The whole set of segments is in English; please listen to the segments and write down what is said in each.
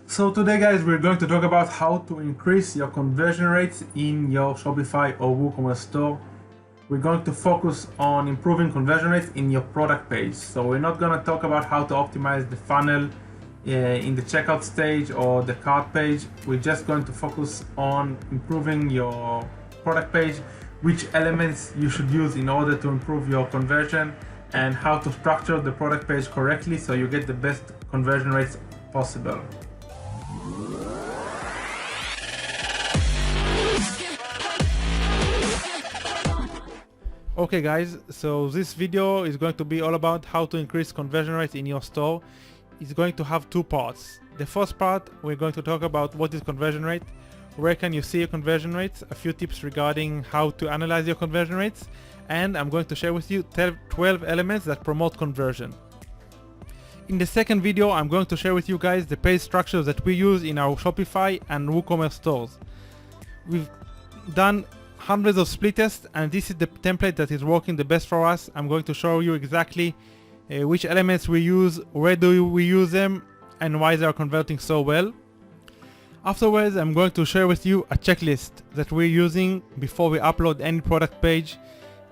So today guys, we're going to talk about how to increase your conversion rates in your Shopify or WooCommerce store. We're going to focus on improving conversion rates in your product page. So we're not going to talk about how to optimize the funnel in the checkout stage or the cart page. We're just going to focus on improving your product page, which elements you should use in order to improve your conversion, and how to structure the product page correctly so you get the best conversion rates possible. Okay guys, so this video is going to be all about how to increase conversion rates in your store. It's going to have two parts. The first part, we're going to talk about what is conversion rate, where can you see your conversion rates, a few tips regarding how to analyze your conversion rates, and I'm going to share with you 12 elements that promote conversion. In the second video, I'm going to share with you guys the page structures that we use in our Shopify and WooCommerce stores. We've done hundreds of split tests, and this is the template that is working the best for us. I'm going to show you exactly which elements we use, where do we use them, and why they are converting so well. Afterwards, I'm going to share with you a checklist that we're using before we upload any product page.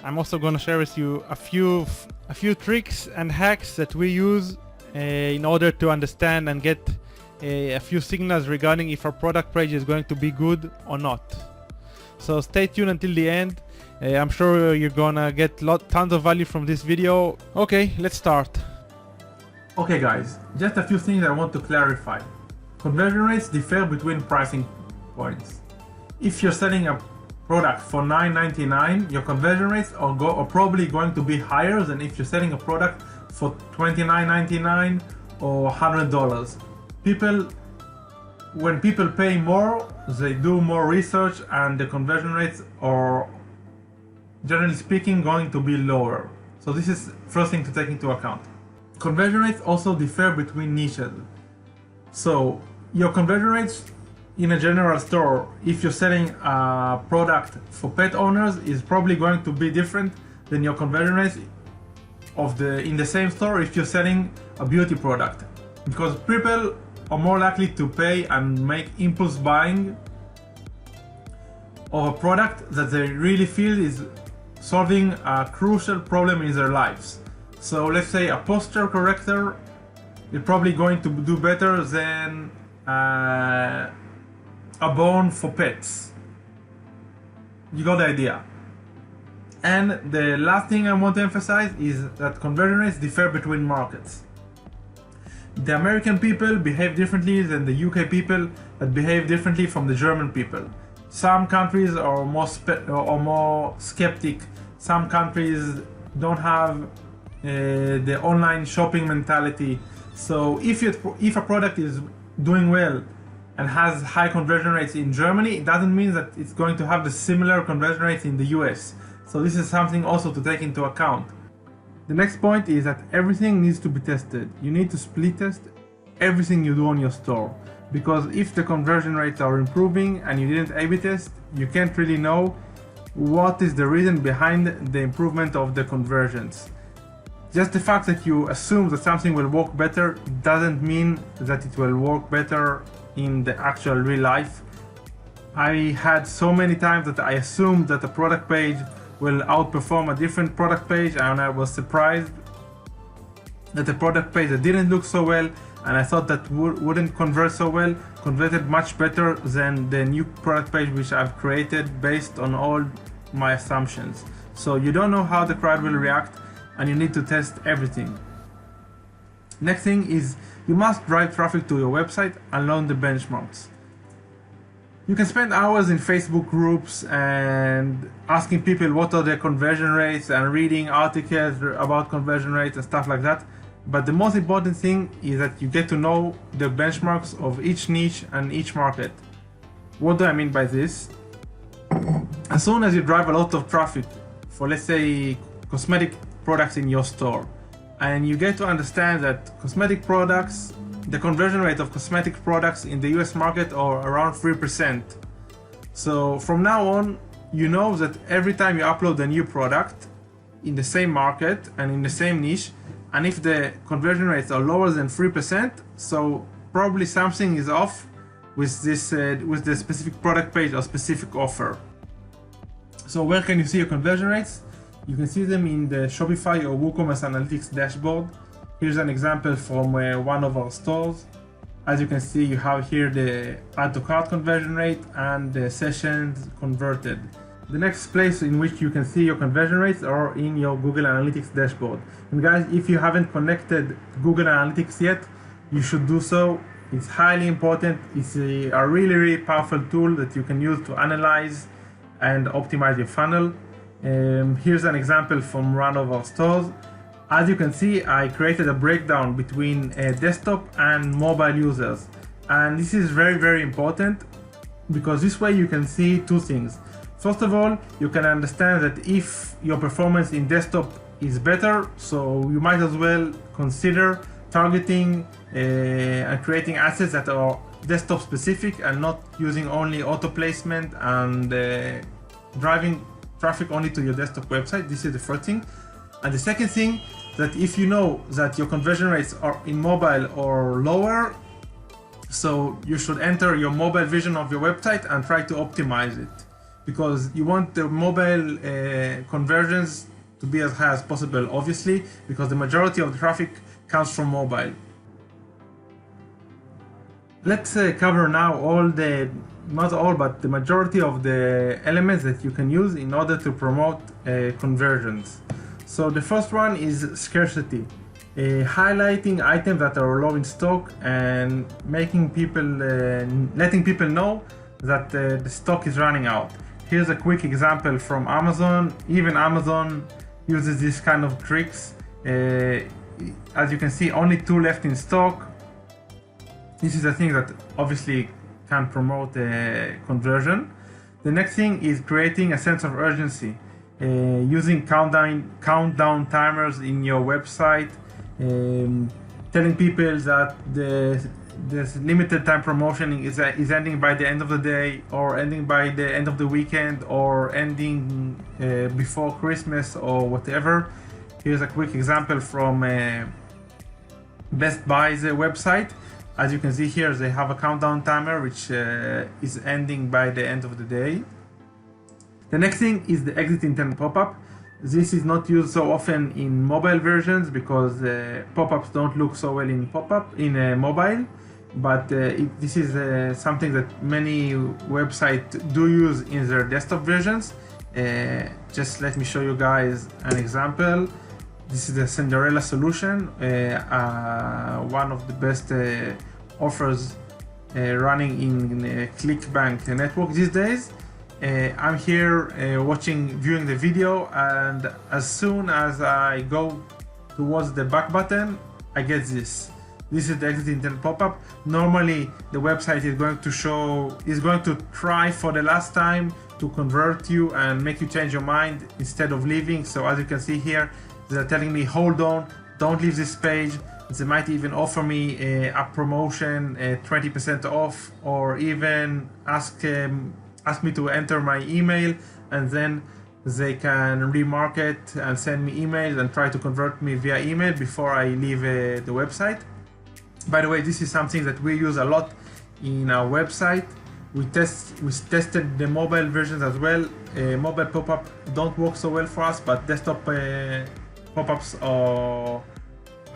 I'm also going to share with you a few tricks and hacks that we use in order to understand and get a few signals regarding if our product page is going to be good or not. So stay tuned until the end. I'm sure you're gonna get tons of value from this video. Okay, let's start. Okay guys, just a few things I want to clarify. Conversion rates differ between pricing points. If you're selling a product for $9.99, your conversion rates are probably going to be higher than if you're selling a product for $29.99 or $100. When people pay more, they do more research, and the conversion rates are, generally speaking, going to be lower. So this is first thing to take into account. Conversion rates also differ between niches. So your conversion rates in a general store, if you're selling a product for pet owners, is probably going to be different than your conversion rates in the same store if you're selling a beauty product, because people are more likely to pay and make impulse buying of a product that they really feel is solving a crucial problem in their lives. So let's say a posture corrector is probably going to do better than a bone for pets. You got the idea. And the last thing I want to emphasize is that conversion rates differ between markets. The American people behave differently than the UK people that behave differently from the German people. Some countries are more skeptic. Some countries don't have the online shopping mentality. So if a product is doing well and has high conversion rates in Germany, it doesn't mean that it's going to have the similar conversion rates in the US. So this is something also to take into account. The next point is that everything needs to be tested. You need to split test everything you do on your store, because if the conversion rates are improving and you didn't A/B test, you can't really know what is the reason behind the improvement of the conversions. Just the fact that you assume that something will work better doesn't mean that it will work better in the actual real life. I had so many times that I assumed that a product page will outperform a different product page, and I was surprised that the product page that didn't look so well and I thought that wouldn't convert so well converted much better than the new product page which I've created based on all my assumptions. So you don't know how the crowd will react, and you need to test everything. Next thing is you must drive traffic to your website and learn the benchmarks. You can spend hours in Facebook groups and asking people what are their conversion rates and reading articles about conversion rates and stuff like that. But the most important thing is that you get to know the benchmarks of each niche and each market. What do I mean by this? As soon as you drive a lot of traffic for, let's say, cosmetic products in your store, and you get to understand that cosmetic products, the conversion rate of cosmetic products in the US market are around 3%. So from now on, you know that every time you upload a new product in the same market and in the same niche, and if the conversion rates are lower than 3%, so probably something is off with this with the specific product page or specific offer. So where can you see your conversion rates? You can see them in the Shopify or WooCommerce Analytics dashboard. Here's an example from one of our stores. As you can see, you have here the add to cart conversion rate and the sessions converted. The next place in which you can see your conversion rates are in your Google Analytics dashboard. And guys, if you haven't connected Google Analytics yet, you should do so. It's highly important. It's a really powerful tool that you can use to analyze and optimize your funnel. Here's an example from one of our stores. As you can see, I created a breakdown between desktop and mobile users. And this is very important because this way you can see two things. First of all, you can understand that if your performance in desktop is better, so you might as well consider targeting and creating assets that are desktop specific and not using only auto placement and driving traffic only to your desktop website. This is the first thing. And the second thing, that if you know that your conversion rates are in mobile or lower, so you should enter your mobile version of your website and try to optimize it, because you want the mobile conversions to be as high as possible, obviously, because the majority of the traffic comes from mobile. Let's cover now not all, but the majority of the elements that you can use in order to promote conversions. So the first one is scarcity. Highlighting items that are low in stock and letting people know that the stock is running out. Here's a quick example from Amazon. Even Amazon uses this kind of tricks. As you can see, only 2 left in stock. This is a thing that obviously can promote conversion. The next thing is creating a sense of urgency. Using countdown timers in your website, telling people that this limited time promotion is ending by the end of the day, or ending by the end of the weekend, or ending before Christmas or whatever. Here's a quick example from Best Buy's website. As you can see here, they have a countdown timer which is ending by the end of the day. The next thing is the exit intent pop-up. This is not used so often in mobile versions because pop-ups don't look so well in mobile, but this is something that many websites do use in their desktop versions. Just let me show you guys an example. This is the Cinderella solution, one of the best offers running in ClickBank network these days. I'm here viewing the video, and as soon as I go towards the back button, I get this. This is the exit intent pop-up. Normally, the website is going to try for the last time to convert you and make you change your mind instead of leaving. So as you can see here, they're telling me, hold on, don't leave this page. They might even offer me a promotion, 20% off, or even ask me to enter my email, and then they can remarket and send me emails and try to convert me via email before I leave the website. By the way, this is something that we use a lot in our website. We tested the mobile versions as well. Mobile pop-up don't work so well for us, but desktop pop-ups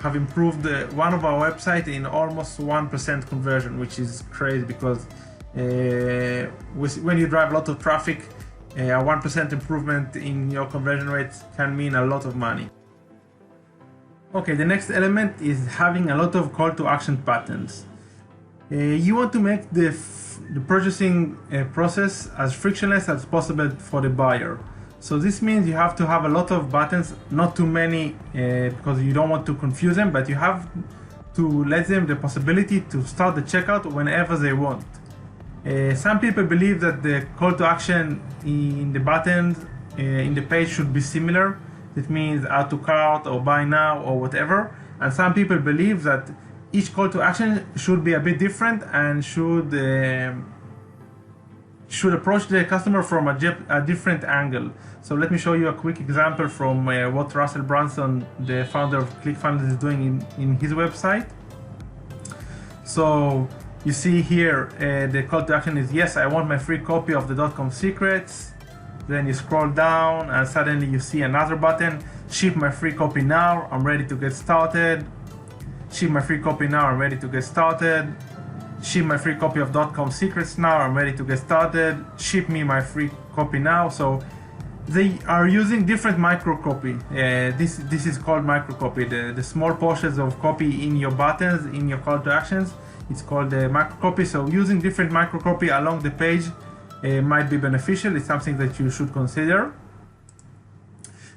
have improved one of our website in almost 1% conversion, which is crazy because when you drive a lot of traffic, a 1% improvement in your conversion rates can mean a lot of money. Okay, the next element is having a lot of call to action patterns. You want to make the purchasing process as frictionless as possible for the buyer. So this means you have to have a lot of buttons, not too many because you don't want to confuse them, but you have to let them the possibility to start the checkout whenever they want. Some people believe that the call to action in the buttons in the page should be similar. That means add to cart or buy now or whatever. And some people believe that each call to action should be a bit different and should approach the customer from a different angle. So let me show you a quick example from what Russell Brunson, the founder of ClickFunnels, is doing in his website. So you see here the call to action is yes, I want my free copy of the .com secrets. Then you scroll down and suddenly you see another button, ship my free copy now, I'm ready to get started. Ship my free copy now, I'm ready to get started. Ship my free copy of .com secrets now, I'm ready to get started. Ship me my free copy now. So they are using different microcopy. This is called microcopy, the small portions of copy in your buttons, in your call to actions. It's called the microcopy. So using different microcopy along the page might be beneficial. It's something that you should consider.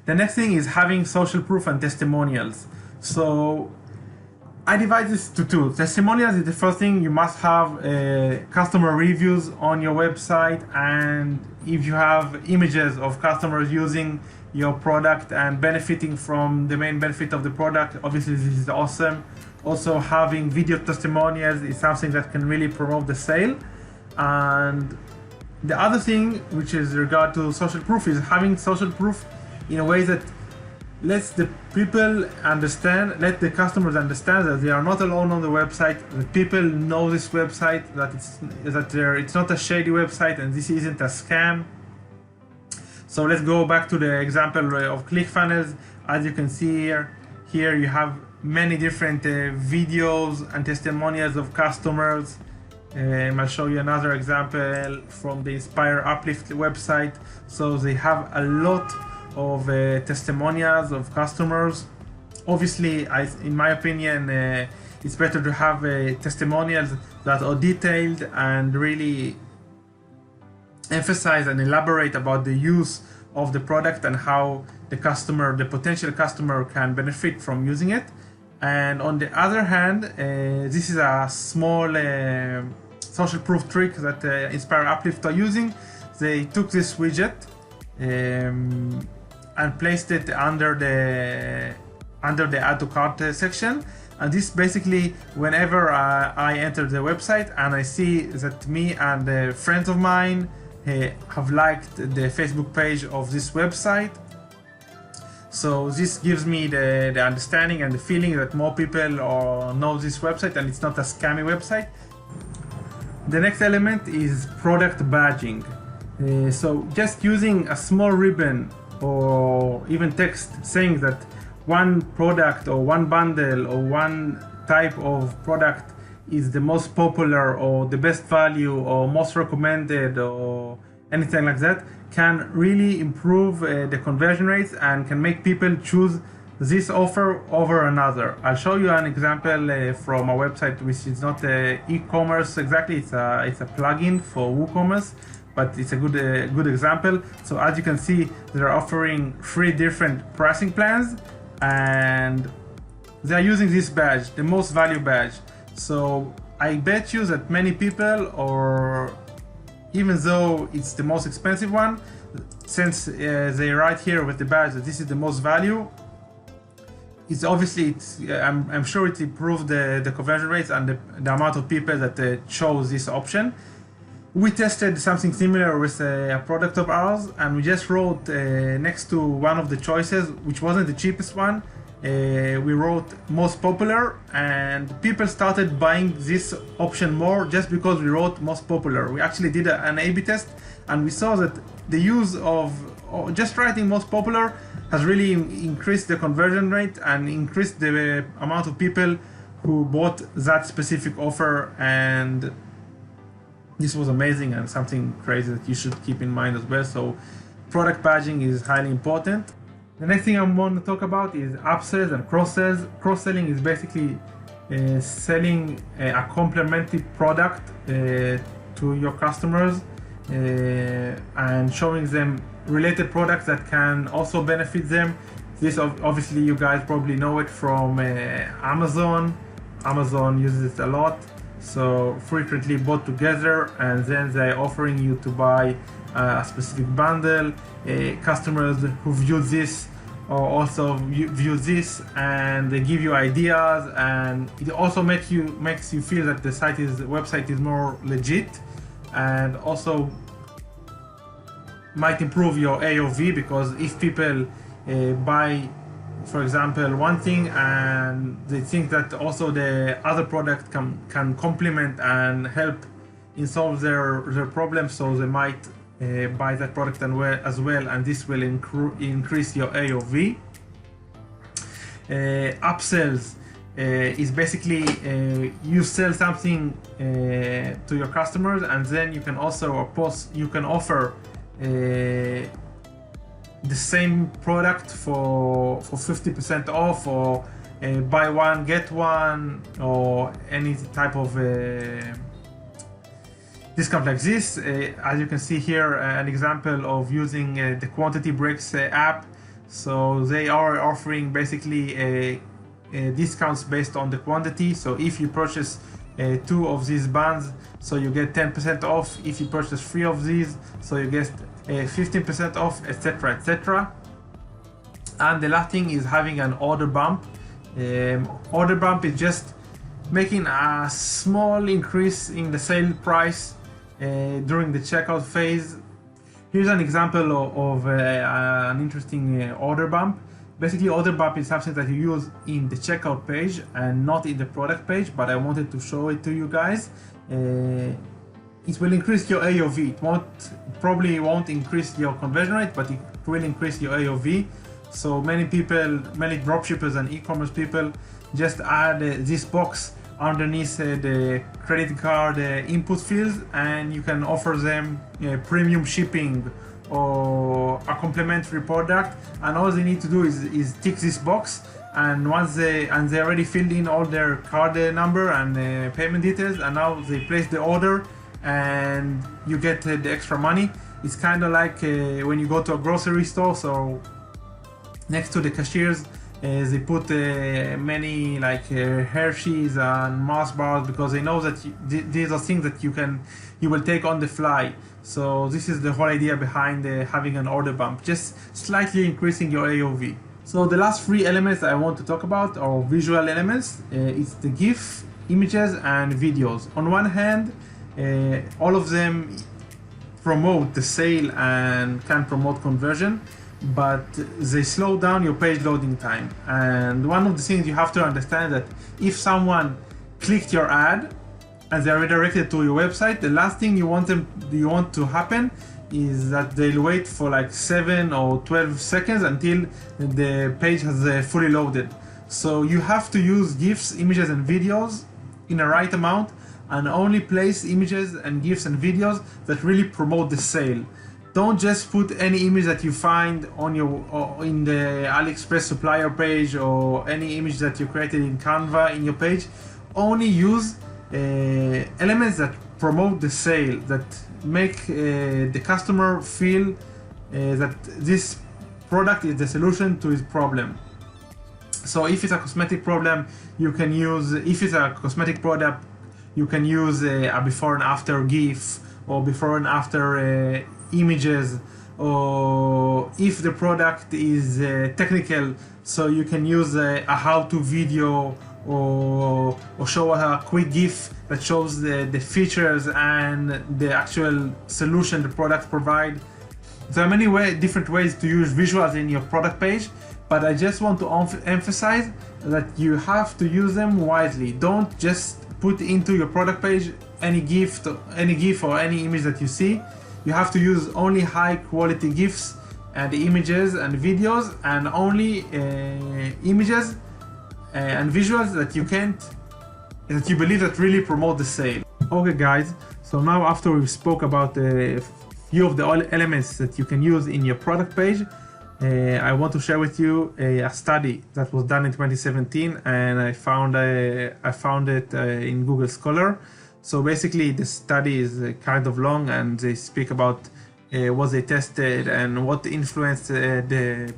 The next thing is having social proof and testimonials. So I divide this to two. Testimonials is the first thing. You must have customer reviews on your website, and if you have images of customers using your product and benefiting from the main benefit of the product, obviously this is awesome. Also having video testimonials is something that can really promote the sale. And the other thing, which is regard to social proof, is having social proof in a way that lets the people understand, let the customers understand that they are not alone on the website, that people know this website, that it's not a shady website and this isn't a scam. So let's go back to the example of ClickFunnels. As you can see here you have many different videos and testimonials of customers. I'll show you another example from the Inspire Uplift website. So they have a lot of testimonials of customers. Obviously, in my opinion, it's better to have testimonials that are detailed and really emphasize and elaborate about the use of the product and how the potential customer can benefit from using it. And on the other hand, this is a small social proof trick that Inspire Uplift are using. They took this widget and placed it under the add to cart section, and this basically, whenever I enter the website and I see that me and friends of mine have liked the Facebook page of this website, so this gives me the understanding and the feeling that more people know this website and it's not a scammy website. The next element is product badging. So just using a small ribbon or even text saying that one product or one bundle or one type of product is the most popular or the best value or most recommended or anything like that can really improve the conversion rates and can make people choose this offer over another. I'll show you an example from a website which is not e-commerce exactly, it's a plugin for WooCommerce, but it's a good example. So as you can see, they're offering 3 different pricing plans and they're using this badge, the most value badge. So I bet you that many people, or even though it's the most expensive one, since they write here with the badge that this is the most value, I'm sure it improved the conversion rates and the amount of people that chose this option. We tested something similar with a product of ours, and we just wrote next to one of the choices, which wasn't the cheapest one, we wrote most popular, and people started buying this option more just because we wrote most popular. We actually did an A/B test, and we saw that the use of just writing most popular has really increased the conversion rate and increased the amount of people who bought that specific offer, and this was amazing and something crazy that you should keep in mind as well. So product badging is highly important. The next thing I want to talk about is upsells and cross-sells. Cross-selling is basically selling a complementary product to your customers and showing them related products that can also benefit them. This obviously you guys probably know it from Amazon. Amazon uses it a lot, so frequently bought together, and then they're offering you to buy a specific bundle. Customers who view this or also view this, and they give you ideas, and it also makes you feel that the website is more legit, and also might improve your AOV, because if people buy for example, one thing, and they think that also the other product can complement and help in solve their problems, so they might buy that product as well, and this will increase your AOV. Upsells is basically you sell something to your customers, and then you can also offer the same product for 50% off, or buy one get one, or any type of discount like this. As you can see here, an example of using the Quantity Breaks app. So they are offering basically discounts based on the quantity. So if you purchase 2 of these buns, so you get 10% off. If you purchase 3 of these, so you get 15% off, etc., etc. And the last thing is having an order bump. Order bump is just making a small increase in the sale price during the checkout phase. Here's an example of an interesting order bump. Basically, order bump is something that you use in the checkout page and not in the product page, but I wanted to show it to you guys. It will increase your AOV. It probably won't increase your conversion rate, but it will increase your AOV. So many dropshippers and e-commerce people just add this box underneath the credit card input fields, and you can offer them premium shipping or a complimentary product, and all they need to do is tick this box, and once they already filled in all their card number and payment details, and now they place the order and you get the extra money. It's kind of like when you go to a grocery store, so next to the cashiers they put many like Hershey's and Mars bars, because they know that these are things that you will take on the fly. So this is the whole idea behind having an order bump, just slightly increasing your AOV. So the last 3 elements I want to talk about are visual elements. It's the GIF, images, and videos. On one hand, all of them promote the sale and can promote conversion, but they slow down your page loading time. And one of the things you have to understand that if someone clicked your ad and they are redirected to your website, the last thing you want to happen is that they'll wait for like 7 or 12 seconds until the page has fully loaded. So you have to use GIFs, images, and videos in the right amount, and only place images and GIFs and videos that really promote the sale. Don't just put any image that you find on in the AliExpress supplier page, or any image that you created in Canva in your page. Only use elements that promote the sale, that make the customer feel that this product is the solution to his problem. So if it's a cosmetic problem, you can use, if it's a cosmetic product, you can use a before and after GIF, or before and after images, or if the product is technical, so you can use a how-to video, or show a quick GIF that shows the features and the actual solution the product provides. There are many different ways to use visuals in your product page, but I just want to emphasize that you have to use them wisely. Don't just put into your product page any GIF or any image that you see. You have to use only high quality GIFs and images and videos, and only images and visuals that you believe that really promote the sale. Okay guys, so now after we spoke about a few of the elements that you can use in your product page, I want to share with you a study that was done in 2017, and I found it in Google Scholar. So basically the study is kind of long, and they speak about what they tested and what influenced the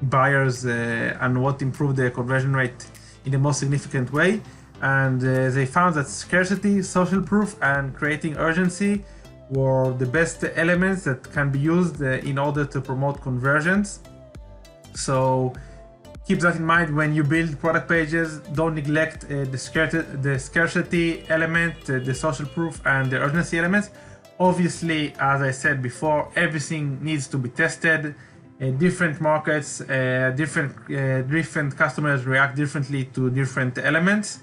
buyers and what improved their conversion rate in the most significant way. And they found that scarcity, social proof, and creating urgency were the best elements that can be used in order to promote conversions. So keep that in mind when you build product pages. Don't neglect the scarcity element, the social proof, and the urgency elements. Obviously, as I said before, everything needs to be tested. different markets, different customers react differently to different elements.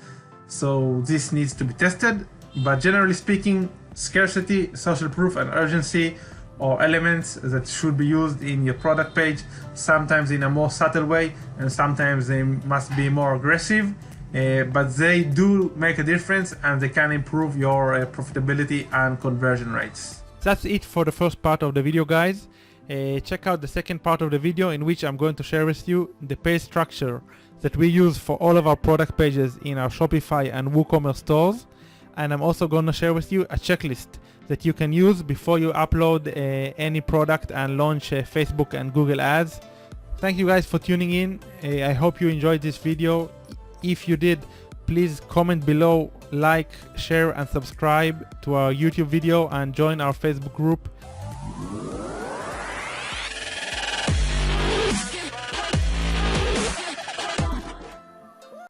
So this needs to be tested. But generally speaking, scarcity, social proof, and urgency are elements that should be used in your product page, sometimes in a more subtle way, and sometimes they must be more aggressive. But they do make a difference, and they can improve your profitability and conversion rates. That's it for the first part of the video, guys. Check out the second part of the video, in which I'm going to share with you the page structure that we use for all of our product pages in our Shopify and WooCommerce stores. And I'm also going to share with you a checklist that you can use before you upload any product and launch Facebook and Google ads. Thank you guys for tuning in. I hope you enjoyed this video. If you did, please comment below, like, share, and subscribe to our YouTube video, and join our Facebook group.